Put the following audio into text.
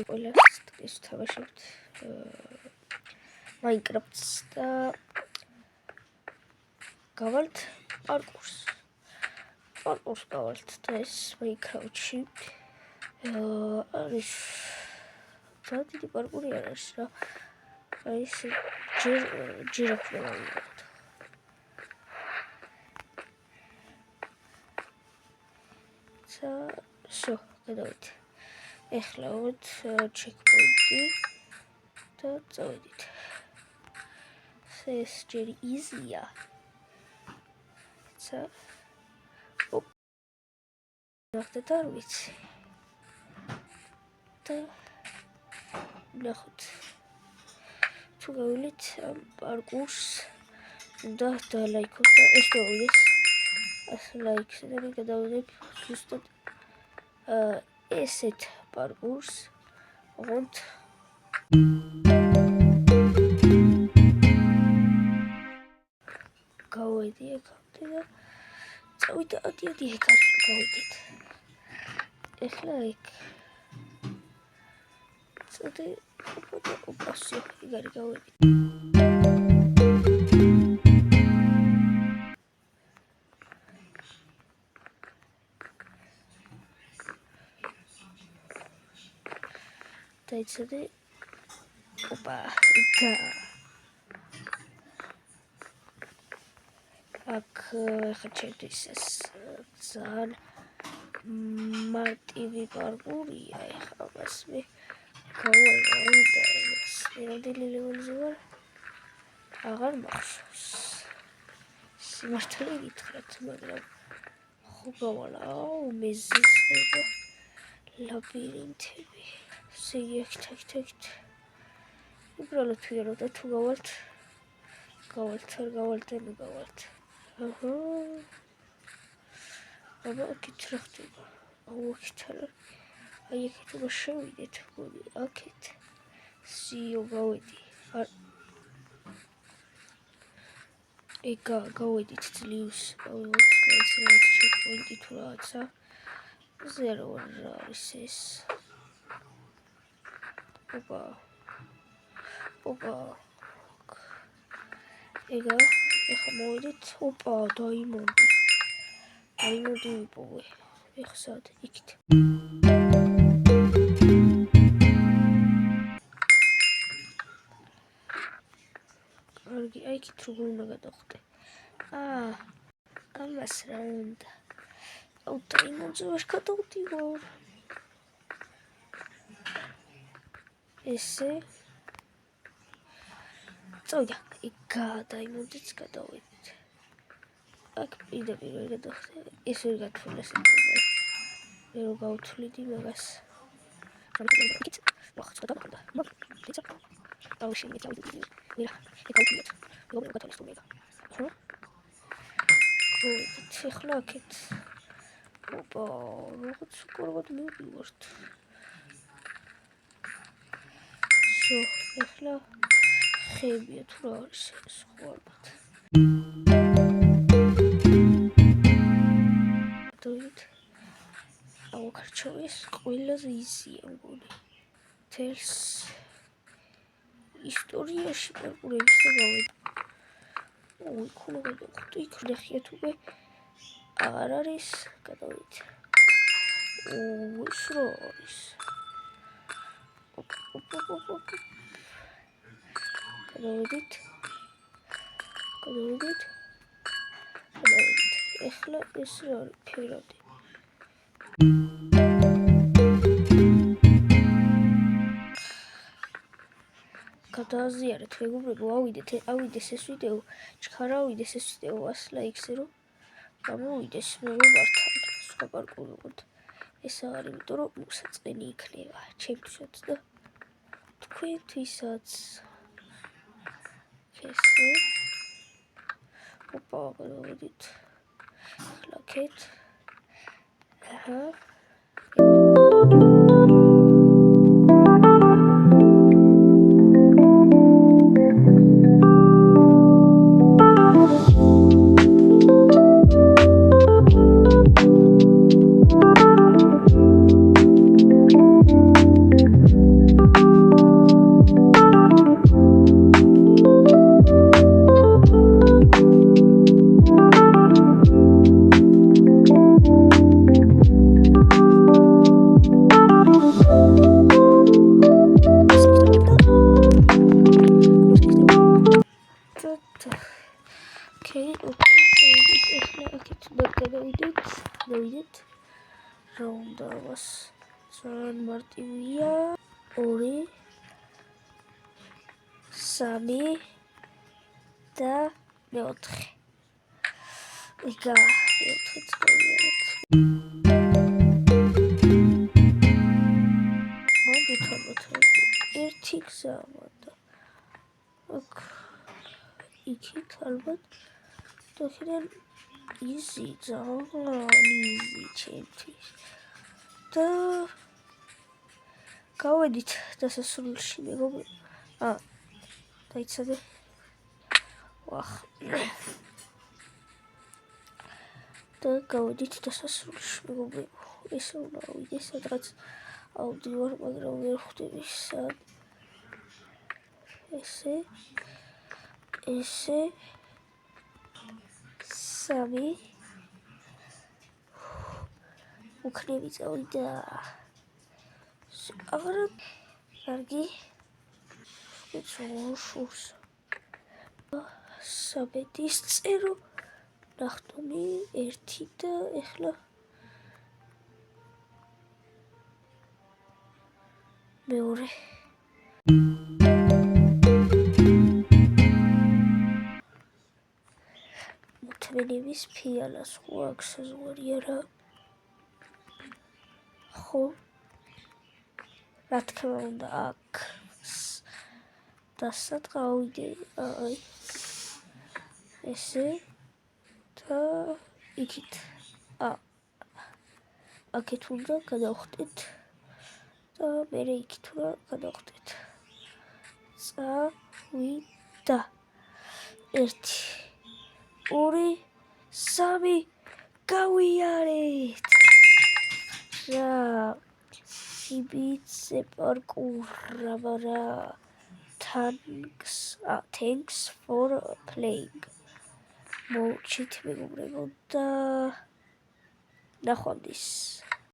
ყველას ის თამაშობთ Minecraft-ს და გავალთ პარკურს გავალთ და ეს Minecraft-ში არის ძალიან დიდი პარკური არ არის რა აი ეს ჯერ აქვს დავიღოთ so გადავით ეხლა ვთ checkpoint-ი და წავედით ეს ჯერ easy-ია ნახეთ არ ვიცი და ნახოთ თუ გავილით პარკურს და დალაიქოთ და ეს გავიდეს ლაიქს და მე გადავიდებ ზუსტად ესეთ პარკურს ოღონდ გავედი აქამდე და წავიდა ადი ეგ არ გავედით ეხლა ეგ წოდე ოპასო ეგარი გავედი დაიცადე ოპა ეგა აქ ხაჩერდის ეს ძალიან მარტივი პარკურია ეხლა მას მე გავავალ და რამდენი ლეველზე ვარ აღარ მახსოვს სიმართლე გითხრათ მაგრამ ხო გავალა მეზიზება ლაბირინთები სიექტ უბრალოდ ვიარო და თუ გავალთ არ გავალთ აჰა აბა აქეთ რა ხდება აქეთ აი აქეთ უნდა შევიდეთ მოდი აქეთ სიო გავედი ეგ გავედით ძლივს გავიღოთ რაღაც checkpoint-ი თუ რაღაცა ზერო რა არის ეს ოპა ეგა ეხლა მოვიდით ოპა დაიმონდი ვიპოვე ეხლა სად იქით კარგი აი იქით როგორ უნდა გადავხდე ამას რა უნდა დაიმონდზე ვერ გადავდივარ ესე წავიდა იქ დაიმონდიც გადავედით აქ პირდაპირ ვერ გადავხდე ეს ვერ გათვლეს მე რო გავთვლიდი მაგას ვახაც გადავხდა მაგიცა დავშინე წავიდი მირა ეკავთვლიეთ როგორ გათვლის თუ მეგა ხო ეხლა აქეთ ოპა როგორც უკროდ მივივართ ეხლა ხებია თუ რა არის სხვა ალბათ დავით ავკარჩოვის ყველაზე იზია მგონი თელს ისტორიაში პარკურების და გავედი იქ უნდა გადავხდე იქ ნახიათ უკვე აღარ არის გადავით ეს რა არის გადავედით ეხლა ეს რა არის ფერადი გადააზიარეთ მეგობრებო ავიდეს ეს ვიდეო ჩქარა ავიდეს ეს ვიდეო ასლა იქზე რომ გამოვიდეს მე ვართან სხვა პარკურობოთ ეს არ იმიტომ რომ მოსაწყენი იქნება ჩემთვისაც და თქვენთვისაც ესე ოპა გადავედით ახლა აქეთ აჰა ძალიან მარტივია. 2 3 და 4. იგა 4-ს გავიარეთ. მოდით ალბათ ერთი გზა მანდა. აქ იქით ალბათ დაქიდან იზი ძალიან იზი ჩემთვის. და გავედით დასასრულში მეგობრებო. დაიცადე. ვახ. და გავედით დასასრულში მეგობრებო. ესე უნდა ავიდე სადღაც ავდივარ, მაგრამ ვერ ხვდები სად. ესე 3 უქნები წავიდა. აღარა კარგი ეცოშურს საბედის წერო ნახტომი 1 და ეხლა მეორე. მოთმენების ფიალას ხო აქ საზღვარი არა? ხო? რა თქმა უნდა აქ და სად გავიდე? აი ესე და იქით. აქეთ უნდა გადავხტეთ და მერე იქით უნდა გადავხტეთ. წავიდა 1 2 3 გავიარეთ. რა სიბიცე პარკურა რა. Thanks for playing. მოუჩით მეგობრებო და ნახვამდის.